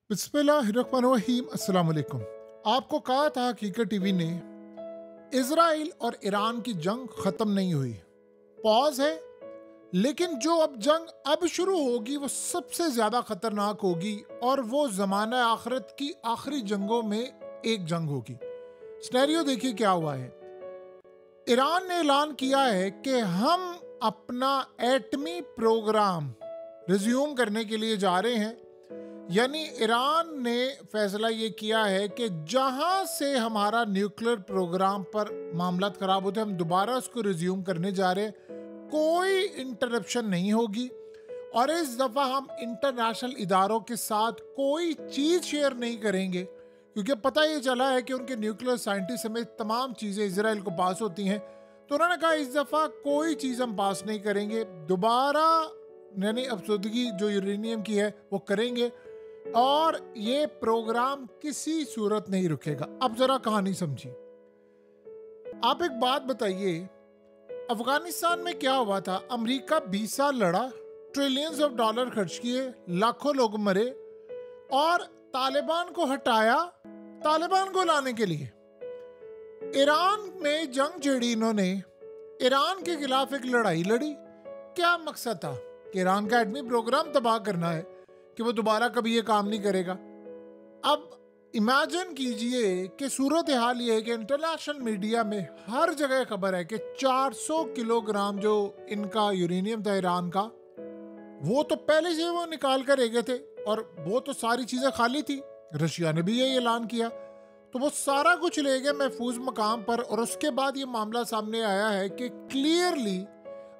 बिस्मिल्लाहिर्रहमानिर्रहीम। अस्सलाम वालेकुम। आपको कहा था हकीकत टीवी ने, इजराइल और ईरान की जंग खत्म नहीं हुई, पॉज है। लेकिन जो अब जंग अब शुरू होगी वो सबसे ज्यादा खतरनाक होगी और वो जमाना आखिरत की आखिरी जंगों में एक जंग होगी। सिनेरियो देखिए क्या हुआ है। ईरान ने ऐलान किया है कि हम अपना एटमी प्रोग्राम रिज्यूम करने के लिए जा रहे हैं। यानी ईरान ने फैसला ये किया है कि जहां से हमारा न्यूक्लियर प्रोग्राम पर मामला खराब होते हम दोबारा उसको रिज्यूम करने जा रहे हैं। कोई इंटरप्शन नहीं होगी और इस दफा हम इंटरनेशनल इदारों के साथ कोई चीज शेयर नहीं करेंगे, क्योंकि पता ये चला है कि उनके न्यूक्लियर साइंटिस्ट समेत तमाम चीजें इजराइल को पास होती हैं। तो उन्होंने कहा इस दफा कोई चीज हम पास नहीं करेंगे, दोबारा यानी अफसुदगी जो यूरेनियम की है वो करेंगे और ये प्रोग्राम किसी सूरत नहीं रुकेगा। अब जरा कहानी समझिए। आप एक बात बताइए, अफगानिस्तान में क्या हुआ था? अमेरिका 20 साल लड़ा, ट्रिलियंस ऑफ डॉलर खर्च किए, लाखों लोग मरे और तालिबान को हटाया तालिबान को लाने के लिए। ईरान में जंग छेड़ी इन्होंने, ईरान के खिलाफ एक लड़ाई लड़ी। क्या मकसद था? कि ईरान का एटमी प्रोग्राम तबाह करना है, कि वो दोबारा कभी ये काम नहीं करेगा। अब इमेजिन कीजिए कि सूरत हाल ये है कि इंटरनेशनल मीडिया में हर जगह खबर है कि 400 किलोग्राम जो इनका यूरेनियम था ईरान का, वो तो पहले से वो निकाल कर रह गए थे और वो तो सारी चीजें खाली थी। रशिया ने भी ये ऐलान किया, तो वो सारा कुछ ले गए महफूज मकाम पर। और उसके बाद ये मामला सामने आया है कि क्लियरली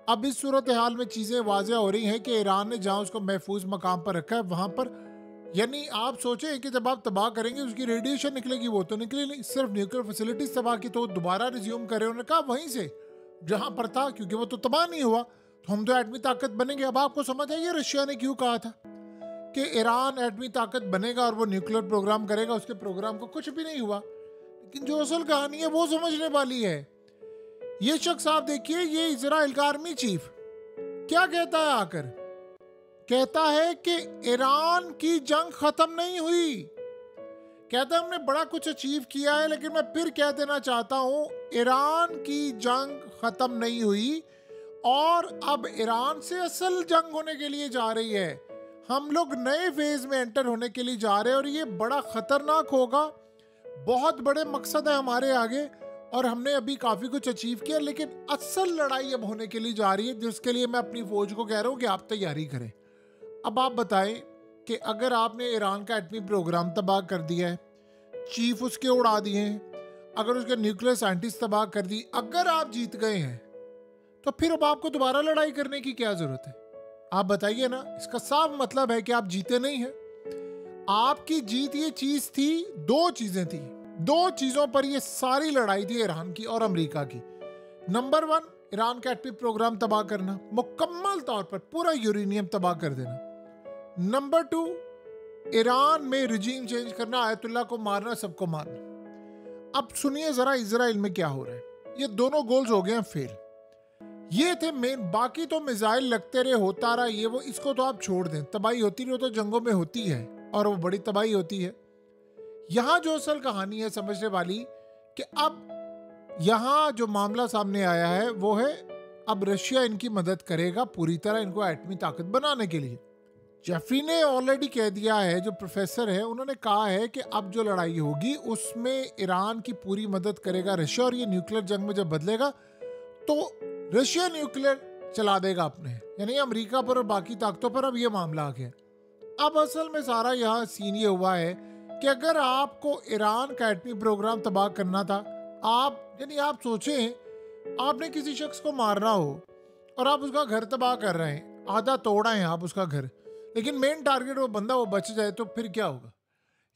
अब इस सूरत हाल में चीजें वाज़ेह हो रही हैं कि ईरान ने जहां उसको महफूज मकाम पर रखा है वहां पर, यानी आप सोचें कि जब आप तबाह करेंगे उसकी रेडिएशन निकलेगी, वो तो निकली नहीं। सिर्फ न्यूक्लियर फैसिलिटीज तबाह की, तो दोबारा रिज्यूम करे उन्होंने कहा वहीं से जहां पर था, क्योंकि वो तो तबाह नहीं हुआ तो हम तो एटमी ताकत बनेंगे। अब आपको समझ आइए रशिया ने क्यों कहा था कि ईरान एटमी ताकत बनेगा और वो न्यूक्लियर प्रोग्राम करेगा। उसके प्रोग्राम को कुछ भी नहीं हुआ। लेकिन जो असल कहानी है वो समझने वाली है। ये शख्स आप देखिए, ये इजराइल का आर्मी चीफ क्या कहता है आकर, कहता है कि ईरान की जंग खत्म नहीं हुई। कहता है हमने बड़ा कुछ अचीव किया है, लेकिन मैं फिर कह देना चाहता हूं ईरान की जंग खत्म नहीं हुई और अब ईरान से असल जंग होने के लिए जा रही है। हम लोग नए फेज में एंटर होने के लिए जा रहे हैं और ये बड़ा खतरनाक होगा। बहुत बड़े मकसद है हमारे आगे और हमने अभी काफी कुछ अचीव किया, लेकिन असल लड़ाई अब होने के लिए जा रही है, जिसके लिए मैं अपनी फौज को कह रहा हूं कि आप तैयारी करें। अब आप बताएं कि अगर आपने ईरान का एटमी प्रोग्राम तबाह कर दिया है, चीफ उसके उड़ा दिए हैं, अगर उसके न्यूक्लियर साइंटिस्ट तबाह कर दी, अगर आप जीत गए हैं तो फिर अब आपको दोबारा लड़ाई करने की क्या जरूरत है? आप बताइए ना। इसका साफ मतलब है कि आप जीते नहीं हैं। आपकी जीत ये चीज थी, दो चीजें थी, दो चीजों पर ये सारी लड़ाई थी ईरान की और अमेरिका की। नंबर 1, ईरान का एटमी प्रोग्राम तबाह करना, मुकम्मल तौर पर पूरा यूरेनियम तबाह कर देना। नंबर 2, ईरान में रिजीम चेंज करना, आयतुल्लाह को मारना, सबको मारना। अब सुनिए जरा इजराइल में क्या हो रहा है। ये दोनों गोल्स हो गए हैं फेल। ये थे मेन, बाकी तो मिसाइल लगते रहे, होता रहा ये वो, इसको तो आप छोड़ दें। तबाही होती रही तो जंगों में होती है और वो बड़ी तबाही होती है। यहां जो असल कहानी है समझने वाली कि अब यहां जो मामला सामने आया है वो है अब रशिया इनकी मदद करेगा पूरी तरह इनको एटमी ताकत बनाने के लिए। जेफरी ने ऑलरेडी कह दिया है, जो प्रोफेसर है उन्होंने कहा है कि अब जो लड़ाई होगी उसमें ईरान की पूरी मदद करेगा रशिया, और ये न्यूक्लियर जंग में जब बदलेगा तो रशिया न्यूक्लियर चला देगा अपने, यानी अमेरिका पर और बाकी ताकतों पर। अब ये मामला आ गया। अब असल में सारा यहाँ सीन ये हुआ है कि अगर आपको ईरान का एटमी प्रोग्राम तबाह करना था, आप सोचें आपने किसी शख्स को मारना हो और आप उसका घर तबाह कर रहे हैं, आधा तोड़ा है आप उसका घर, लेकिन मेन टारगेट वो बंदा वो बच जाए, तो फिर क्या होगा?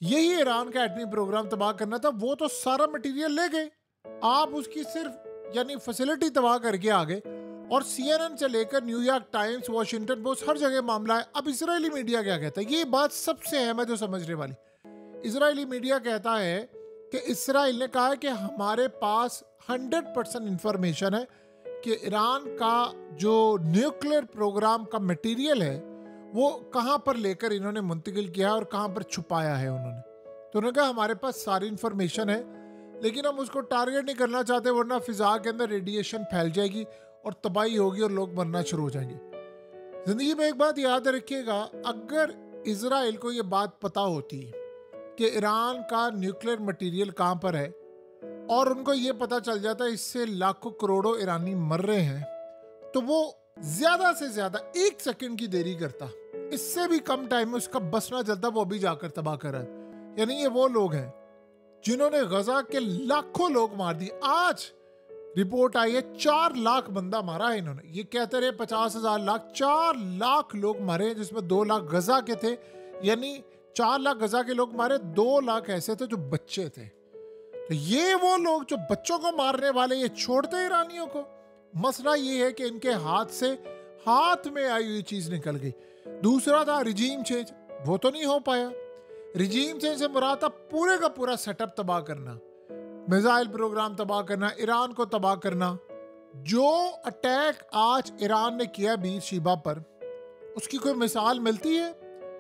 यही ईरान का एटमी प्रोग्राम तबाह करना था। वो तो सारा मटेरियल ले गए, आप उसकी सिर्फ यानी फैसिलिटी तबाह करके आ गए। और CNN से लेकर न्यूयॉर्क टाइम्स, वॉशिंगटन पोस्ट, हर जगह मामला है। अब इजरायली मीडिया क्या कहता है, ये बात सबसे अहम है जो समझने वाली। इजरायली मीडिया कहता है कि इसराइल ने कहा है कि हमारे पास 100% इंफॉर्मेशन है कि ईरान का जो न्यूक्लियर प्रोग्राम का मटेरियल है वो कहाँ पर लेकर इन्होंने मुंतकिल किया है और कहाँ पर छुपाया है उन्होंने। तो उन्होंने कहा हमारे पास सारी इंफॉर्मेशन है, लेकिन हम उसको टारगेट नहीं करना चाहते, वरना फिजा के अंदर रेडिएशन फैल जाएगी और तबाही होगी और लोग मरना शुरू हो जाएंगे। जिंदगी में एक बात याद रखिएगा, अगर इजराइल को ये बात पता होती कि ईरान का न्यूक्लियर मटेरियल कहाँ पर है और उनको ये पता चल जाता इससे लाखों करोड़ों ईरानी मर रहे हैं, तो वो ज्यादा से ज्यादा 1 सेकंड की देरी करता, इससे भी कम टाइम में उसका बसना चलता, वो भी जाकर तबाह कर रहा है। यानी ये वो लोग हैं जिन्होंने गजा के लाखों लोग मार दिए। आज रिपोर्ट आई है 4 लाख बंदा मारा है इन्होंने। ये कहते रहे 50,000 लाख, 4 लाख लोग मारे, जिसमें 2 लाख गजा के थे। यानी 4 लाख गजा के लोग मारे, 2 लाख ऐसे थे जो बच्चे थे। तो ये वो लोग जो बच्चों को मारने वाले, ये छोड़ते ईरानियों को। मसला ये है कि इनके हाथ से हाथ में आई हुई चीज निकल गई। दूसरा था रिजीम चेंज, वो तो नहीं हो पाया। रिजीम चेंज से मुराद था पूरे का पूरा सेटअप तबाह करना, मिसाइल प्रोग्राम तबाह करना, ईरान को तबाह करना। जो अटैक आज ईरान ने किया बीर शीबा पर, उसकी कोई मिसाल मिलती है?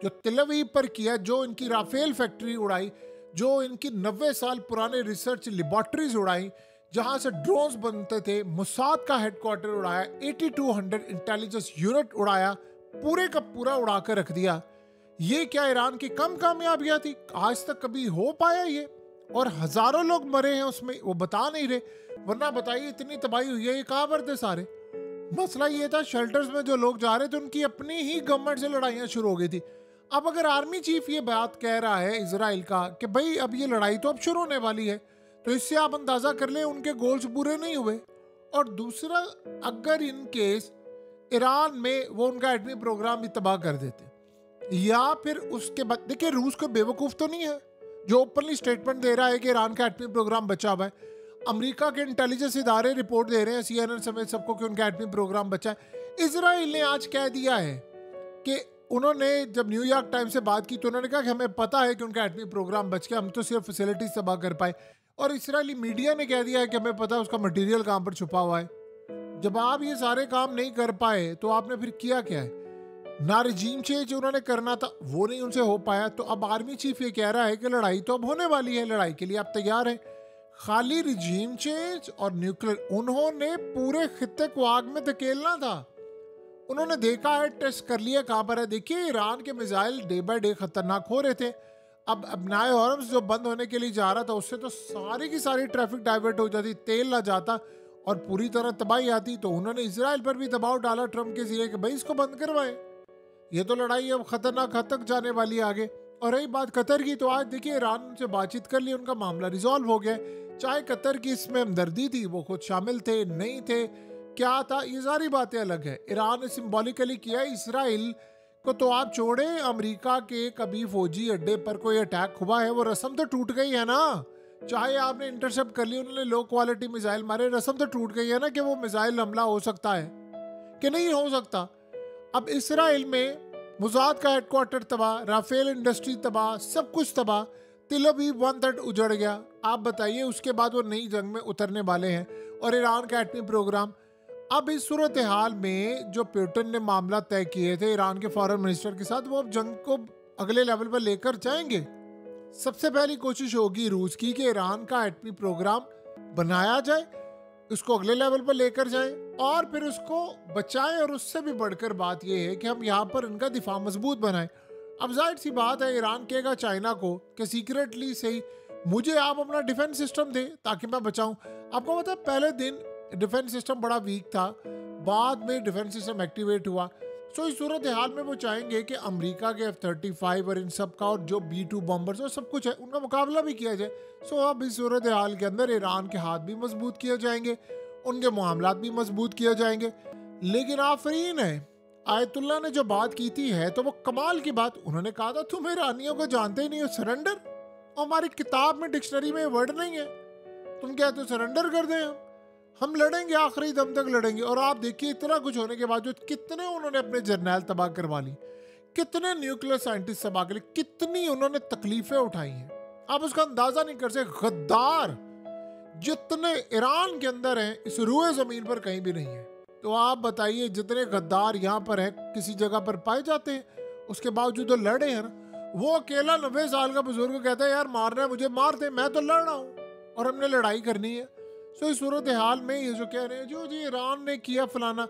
जो तेल अवीव पर किया, जो इनकी राफेल फैक्ट्री उड़ाई, जो इनकी 90 साल पुराने रिसर्च लेबॉर्ट्रीज उड़ाई, जहां से ड्रोन्स बनते थे, मुसाद का हेडक्वार्टर उड़ाया, 8200 इंटेलिजेंस यूनिट उड़ाया, पूरे का पूरा उड़ाकर रख दिया। ये क्या ईरान की कम कामयाबियां थी? आज तक कभी हो पाया ये? और हजारों लोग मरे हैं उसमें, वो बता नहीं रहे, वरना बताइए इतनी तबाही हुई है, ये कहाँ पर थे सारे? मसला ये था शेल्टर्स में जो लोग जा रहे थे उनकी अपनी ही गवर्नमेंट से लड़ाइयाँ शुरू हो गई थी। अब अगर आर्मी चीफ ये बात कह रहा है इजराइल का कि भाई अब ये लड़ाई तो अब शुरू होने वाली है, तो इससे आप अंदाजा कर लें उनके गोल्स पूरे नहीं हुए। और दूसरा, अगर इन केस ईरान में वो उनका एटमी प्रोग्राम भी तबाह कर देते, या फिर उसके बाद, देखिए रूस को बेवकूफ तो नहीं है जो ओपनली स्टेटमेंट दे रहा है कि ईरान का एटमी प्रोग्राम बचा हुआ है। अमेरिका के इंटेलिजेंस इदारे रिपोर्ट दे रहे हैं, CNN समेत सबको, कि उनका एटमी प्रोग्राम बचा है। इजराइल ने आज कह दिया है कि उन्होंने जब न्यूयॉर्क टाइम्स से बात की तो उन्होंने कहा कि हमें पता है कि उनका एटमी प्रोग्राम बच गया, हम तो सिर्फ फैसिलिटीज तबाह कर पाए। और इजरायली मीडिया ने कह दिया है कि हमें पता है उसका मटेरियल कहाँ पर छुपा हुआ है। जब आप ये सारे काम नहीं कर पाए तो आपने फिर किया क्या है? ना रिजीम चेंज उन्होंने करना था, वो नहीं उनसे हो पाया, तो अब आर्मी चीफ ये कह रहा है कि लड़ाई तो अब होने वाली है, लड़ाई के लिए आप तैयार हैं। खाली रिजीम चेंज और न्यूक्लियर, उन्होंने पूरे खित्ते को आग में धकेलना था। उन्होंने देखा है, टेस्ट कर लिया कहाँ पर है। देखिए ईरान के मिसाइल डे बाय डे खतरनाक हो रहे थे। अब अपनाए हॉर्म्स जो बंद होने के लिए जा रहा था, उससे तो सारी की सारी ट्रैफिक डाइवर्ट हो जाती, तेल ना जाता और पूरी तरह तबाही आती। तो उन्होंने इसराइल पर भी दबाव डाला ट्रम्प के जरिए कि भाई इसको बंद करवाएं, ये तो लड़ाई अब खतरनाक हद तक जाने वाली है आगे। और रही बात कतर की, तो आज देखिए ईरान से बातचीत कर ली, उनका मामला रिजॉल्व हो गया। चाहे कतर की इसमें हमदर्दी थी, वो खुद शामिल थे नहीं थे, क्या था, ये सारी बातें अलग है। ईरान ने सिंबॉलिकली किया। इसराइल को तो आप छोड़े, अमेरिका के कभी फौजी अड्डे पर कोई अटैक हुआ है, वो रस्म तो टूट गई है ना। चाहे आपने इंटरसेप्ट कर ली, उन्होंने लो क्वालिटी मिसाइल मारे, रस्म तो टूट गई है ना कि वो मिसाइल हमला हो सकता है कि नहीं हो सकता। अब इसराइल में मुसाद का हेडक्वार्टर तबाह, राफेल इंडस्ट्री तबाह, सब कुछ तबाह, तेल अवीव 1/3 उजड़ गया। आप बताइए उसके बाद वो नई जंग में उतरने वाले हैं। और ईरान का एटमी प्रोग्राम, अब इस सूरत हाल में जो पुतिन ने मामला तय किए थे ईरान के फॉरेन मिनिस्टर के साथ, वो अब जंग को अगले लेवल पर लेकर जाएंगे। सबसे पहली कोशिश होगी रूस की कि ईरान का एटमी प्रोग्राम बनाया जाए, उसको अगले लेवल पर लेकर जाएं और फिर उसको बचाएं। और उससे भी बढ़कर बात यह है कि हम यहाँ पर इनका दिफा मजबूत बनाएं। अब जाहिर सी बात है, ईरान कहेगा चाइना को कि सीक्रेटली सही मुझे आप अपना डिफेंस सिस्टम दें ताकि मैं बचाऊं। आपको पता है पहले दिन डिफेंस सिस्टम बड़ा वीक था, बाद में डिफेंस सिस्टम एक्टिवेट हुआ। सो इस सूरत हाल में वो चाहेंगे कि अमेरिका के F-35 और इन सब का, और जो B-2 बॉम्बर्स और सब कुछ है, उनका मुकाबला भी किया जाए। सो अब इस सूरत हाल के अंदर ईरान के हाथ भी मजबूत किए जाएंगे, उनके मामलात भी मजबूत किए जाएंगे। लेकिन आफरीन है, आयतुल्ला ने जो बात की थी है तो वो कमाल की बात। उन्होंने कहा था तुम ईरानियों को जानते ही नहीं हो, सरेंडर। और हमारी किताब में डिक्शनरी में वर्ड नहीं है, तुम कहते हो सरेंडर कर दें, हम लड़ेंगे, आखिरी दम तक लड़ेंगे। और आप देखिए इतना कुछ होने के बावजूद कितने उन्होंने अपने जर्नैल तबाह करवा ली, कितने न्यूक्लियर साइंटिस्ट तबाह कर ली, कितनी उन्होंने तकलीफें उठाई हैं, आप उसका अंदाजा नहीं कर सकते। गद्दार जितने ईरान के अंदर हैं इस रूए जमीन पर कहीं भी नहीं है। तो आप बताइए जितने गद्दार यहाँ पर हैं किसी जगह पर पाए जाते हैं। उसके बावजूद जो लड़े हैं ना, वो अकेला 90 साल का बुजुर्ग कहता है यार मारना है मुझे मार दे, मैं तो लड़ रहा हूँ और हमने लड़ाई करनी है। सो इस सूरत हाल में ये जो कह रहे हैं जो जी ईरान ने किया फलाना,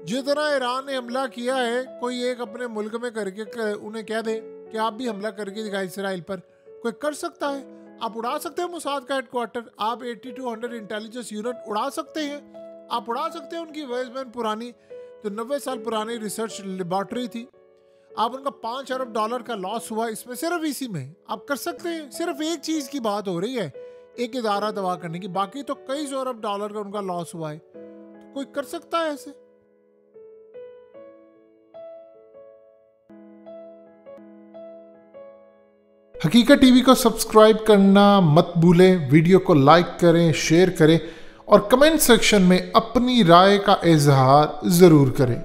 जितना ईरान ने हमला किया है कोई एक अपने मुल्क में करके उन्हें कह दे कि आप भी हमला करके दिखाए इसराइल पर, कोई कर सकता है? आप उड़ा सकते हैं मोसाद का हेडक्वार्टर, आप 8200 इंटेलिजेंस यूनिट उड़ा सकते हैं, आप उड़ा सकते हैं उनकी वेजमैन पुरानी जो 90 साल पुरानी रिसर्च लेबॉर्ट्री थी, आप उनका $5 अरब का लॉस हुआ इसमें, सिर्फ इसी में आप कर सकते हैं। सिर्फ एक चीज़ की बात हो रही है, एक इदारा तबाह करने की, बाकी तो कई $100 अरब का उनका लॉस हुआ है। तो कोई कर सकता है ऐसे? हकीकत टीवी को सब्सक्राइब करना मत भूलें, वीडियो को लाइक करें, शेयर करें और कमेंट सेक्शन में अपनी राय का इजहार ज़रूर करें।